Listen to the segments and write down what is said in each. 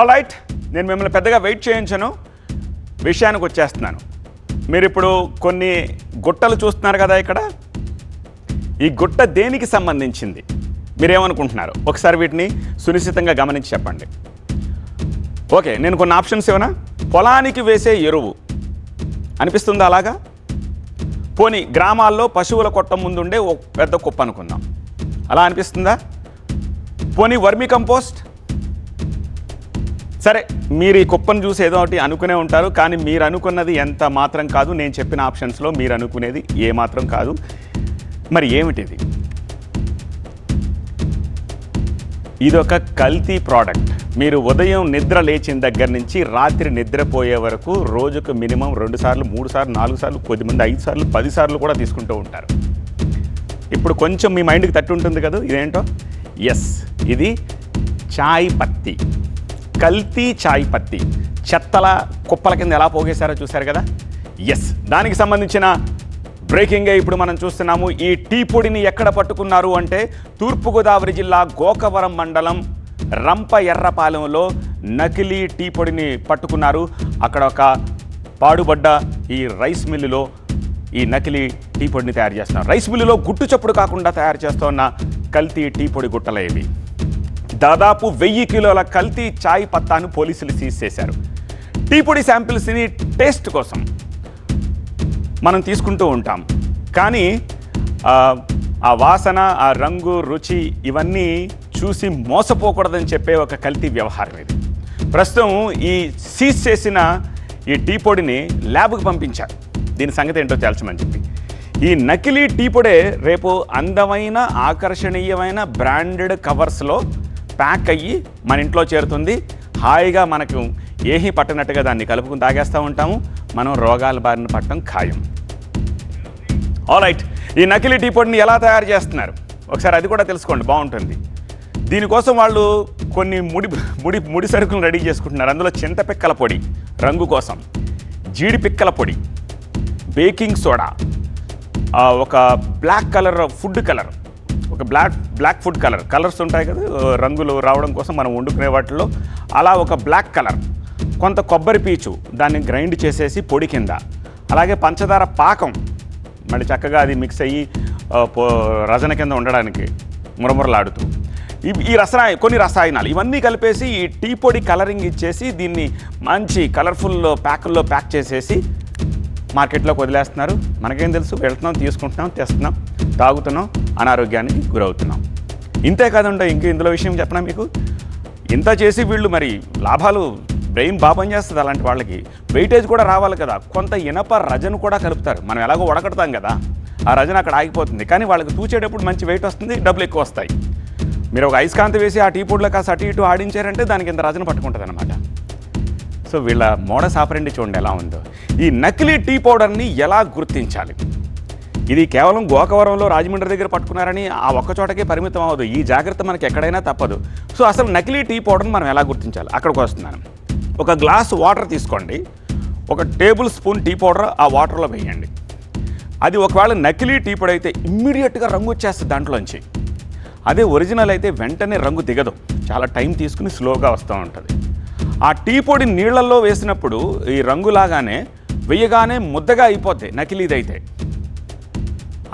Alright, నేను మిమ్మల్ని పెద్దగా వెయిట్ చేయించను, విషయానికి వచ్చేస్తున్నాను. మీరు ఇప్పుడు కొన్ని గుట్టలు చూస్తున్నారు కదా, ఇక్కడ ఈ గుట్ట దేనికి సంబంధించింది మీరేమనుకుంటున్నారు? ఒకసారి వీటిని సునిశ్చితంగా గమనించి చెప్పండి. ఓకే, నేను కొన్ని ఆప్షన్స్ ఇవ్వనా? పొలానికి వేసే ఎరువు అనిపిస్తుందా అలాగా? పోనీ గ్రామాల్లో పశువుల కొట్ట ముందుండే ఒక పెద్ద కుప్ప అనుకుందాం, అలా అనిపిస్తుందా? పోనీ వర్మీ కంపోస్ట్. సరే, మీరు ఈ కుప్పను చూసి ఏదో ఒకటి అనుకునే ఉంటారు, కానీ మీరు అనుకున్నది ఎంత మాత్రం కాదు. నేను చెప్పిన ఆప్షన్స్లో మీరు అనుకునేది ఏ మాత్రం కాదు. మరి ఏమిటిది? ఇదొక కల్తీ ప్రోడక్ట్. మీరు ఉదయం నిద్ర లేచిన దగ్గర నుంచి రాత్రి నిద్రపోయే వరకు రోజుకు మినిమం 2 సార్లు 3 సార్లు 4 సార్లు, కొద్దిమంది 5 సార్లు 10 సార్లు కూడా తీసుకుంటూ ఉంటారు. ఇప్పుడు కొంచెం మీ మైండ్కి తట్టు ఉంటుంది కదా, ఇదేంటో? ఎస్, ఇది చాయ్ పత్తి, కల్తీ చాయ్ పత్తి. చెత్తల కుప్పల కింద ఎలా పోగేశారో చూశారు కదా. ఎస్, దానికి సంబంధించిన బ్రేకింగే ఇప్పుడు మనం చూస్తున్నాము. ఈ టీ పొడిని ఎక్కడ పట్టుకున్నారు అంటే తూర్పుగోదావరి జిల్లా గోకవరం మండలం రంప ఎర్రపాలెంలో నకిలీ టీ పొడిని పట్టుకున్నారు. అక్కడ ఒక పాడుబడ్డ ఈ రైస్ మిల్లులో ఈ నకిలీ టీ పొడిని తయారు చేస్తున్నారు. రైస్ మిల్లులో గుట్టు చప్పుడు కాకుండా తయారు చేస్తున్న కల్తీ టీ పొడి గుట్టలే ఇవి. దాదాపు 1000 కిలోల కల్తీ చాయ్ పత్తాను పోలీసులు సీజ్ చేశారు. టీ పొడి శాంపిల్స్ని టేస్ట్ కోసం మనం తీసుకుంటూ ఉంటాం, కానీ ఆ వాసన, ఆ రంగు, రుచి ఇవన్నీ చూసి మోసపోకూడదని చెప్పే ఒక కల్తీ వ్యవహారం ఇది. ప్రస్తుతం ఈ సీజ్ చేసిన ఈ టీ పొడిని ల్యాబ్కి పంపించారు. దీని సంగతి ఏంటో తేల్చమని చెప్పి. ఈ నకిలీ టీ పొడే రేపు అందమైన, ఆకర్షణీయమైన బ్రాండెడ్ కవర్స్లో ప్యాక్ అయ్యి మన ఇంట్లో చేరుతుంది. హాయిగా మనకు ఏహీ పట్టనట్టుగా దాన్ని కలుపుకుని తాగేస్తూ ఉంటాము. మనం రోగాల బారిన పట్టడం ఖాయం. ఆల్రైట్, ఈ నకిలీ టీ పొడిని ఎలా తయారు చేస్తున్నారు ఒకసారి అది కూడా తెలుసుకోండి, బాగుంటుంది. దీనికోసం వాళ్ళు కొన్ని ముడి సరుకులను రెడీ చేసుకుంటున్నారు. అందులో చింతపిక్కల పొడి రంగు కోసం, జీడి పిక్కల పొడి, బేకింగ్ సోడా, ఒక బ్లాక్ కలర్ ఫుడ్ కలర్, ఒక బ్లాక్ ఫుడ్ కలర్స్ ఉంటాయి కదా రంగులు రావడం కోసం మనం వండుకునే వాటిల్లో, అలా ఒక బ్లాక్ కలర్, కొంత కొబ్బరి పీచు దాన్ని గ్రైండ్ చేసేసి పొడి కింద, అలాగే పంచదార పాకం మళ్ళీ చక్కగా అది మిక్స్ అయ్యి రజన కింద ఉండడానికి మురమురలాడుతూ, కొన్ని రసాయనాలు ఇవన్నీ కలిపేసి ఈ టీ పొడి కలరింగ్ ఇచ్చేసి దీన్ని మంచి కలర్ఫుల్ ప్యాకుల్లో ప్యాక్ చేసేసి మార్కెట్లోకి వదిలేస్తున్నారు. మనకేం తెలుసు? వెళ్తున్నాం, తీసుకుంటున్నాం, తెస్తున్నాం, తాగుతున్నాం, అనారోగ్యానికి గురవుతున్నాం. ఇంతే కాదండి, ఇందులో విషయం చెప్పనా మీకు. ఇంత చేసి వీళ్ళు మరి లాభాలు, బ్రెయిన్ బాగా పనిచేస్తుంది అలాంటి వాళ్ళకి. వెయిటేజ్ కూడా రావాలి కదా. కొంత ఇనప రజను కూడా కలుపుతారు. మనం ఎలాగో వడకడతాం కదా, ఆ రజన అక్కడ ఆగిపోతుంది, కానీ వాళ్ళకి తూచేటప్పుడు మంచి వెయిట్ వస్తుంది, డబ్బులు ఎక్కువ వస్తాయి. మీరు ఒక అయస్కాంతి వేసి ఆ టీ పొడిలో కాస్త అటు ఇటు ఆడించారంటే దానికి ఇంత రజన పట్టుకుంటుంది అనమాట. సో వీళ్ళ మోడస్ ఆపరెండి చూడండి ఎలా ఉందో. ఈ నకిలీ టీ పౌడర్ని ఎలా గుర్తించాలి? ఇది కేవలం గోకవరంలో రాజమండ్రి దగ్గర పట్టుకున్నారని ఆ ఒక్క చోటకే పరిమితం అవ్వదు. ఈ జాగ్రత్త మనకి ఎక్కడైనా తప్పదు. సో అసలు నకిలీ టీ పౌడర్ని మనం ఎలా గుర్తించాలి? అక్కడికి వస్తున్నాను. ఒక గ్లాస్ వాటర్ తీసుకోండి, 1 టేబుల్ స్పూన్ టీ పౌడర్ ఆ వాటర్లో వేయండి. అది ఒకవేళ నకిలీ టీ పొడి అయితే ఇమ్మీడియట్గా రంగు వచ్చేస్తుంది దాంట్లోంచి. అదే ఒరిజినల్ అయితే వెంటనే రంగు దిగదు, చాలా టైం తీసుకుని స్లోగా వస్తూ ఉంటుంది. ఆ టీ పొడి నీళ్లలో వేసినప్పుడు ఈ రంగులాగానే వేయగానే ముద్దగా అయిపోద్ది నకిలీదైతే.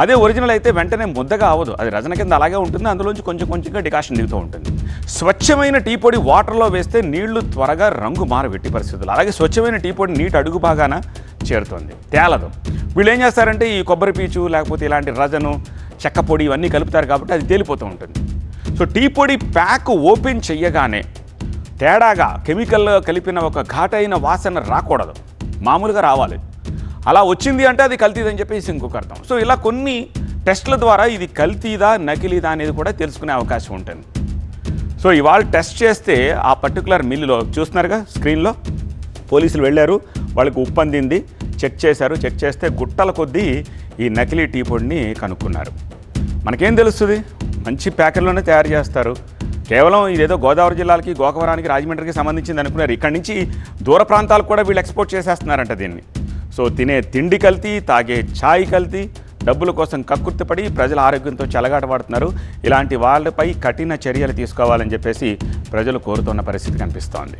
అదే ఒరిజినల్ అయితే వెంటనే ముద్దగా అవ్వదు, అది రజన కింద అలాగే ఉంటుంది, అందులోంచి కొంచెం కొంచెంగా డికాషన్ దిగుతూ ఉంటుంది. స్వచ్ఛమైన టీ పొడి వాటర్లో వేస్తే నీళ్లు త్వరగా రంగు మారబెట్టి పరిస్థితులు. అలాగే స్వచ్ఛమైన టీ పొడి నీటి అడుగు బాగాన చేరుతుంది, తేలదు. వీళ్ళు ఏం చేస్తారంటే ఈ కొబ్బరి పీచు లేకపోతే ఇలాంటి రజను, చెక్క పొడి ఇవన్నీ కలుపుతారు కాబట్టి అది తేలిపోతూ ఉంటుంది. సో టీ పొడి ప్యాక్ ఓపెన్ చెయ్యగానే తేడాగా కెమికల్ కలిపిన ఒక ఘాటైన వాసన రాకూడదు, మామూలుగా రావాలి. అలా వచ్చింది అంటే అది కల్తీదని చెప్పేసి ఇంకొక అర్థం. సో ఇలా కొన్ని టెస్ట్ల ద్వారా ఇది కల్తీదా నకిలీదా అనేది కూడా తెలుసుకునే అవకాశం ఉంటుంది. సో ఇవాళ టెస్ట్ చేస్తే ఆ పర్టికులర్ మిల్లులో చూస్తున్నారుగా స్క్రీన్లో, పోలీసులు వెళ్ళారు, వాళ్ళకి ఉప్పు అందింది, చెక్ చేశారు. చెక్ చేస్తే గుట్టల కొద్దీ ఈ నకిలీ టీ పొడిని కనుక్కున్నారు. మనకేం తెలుస్తుంది? మంచి ప్యాకెట్లోనే తయారు చేస్తారు. కేవలం ఇదేదో గోదావరి జిల్లాలకి, గోకవరానికి, రాజమండ్రికి సంబంధించింది అనుకున్నారు. ఇక్కడి నుంచి దూర ప్రాంతాలకు కూడా వీళ్ళు ఎక్స్పోర్ట్ చేసేస్తున్నారంట దీన్ని. సో తినే తిండి కల్తీ, తాగే ఛాయ్ కల్తీ, డబ్బుల కోసం కక్కుర్తిపడి ప్రజల ఆరోగ్యంతో చెలగాటమాడుతున్నారు. ఇలాంటి వాళ్ళపై కఠిన చర్యలు తీసుకోవాలని చెప్పేసి ప్రజలు కోరుతున్న పరిస్థితి కనిపిస్తోంది.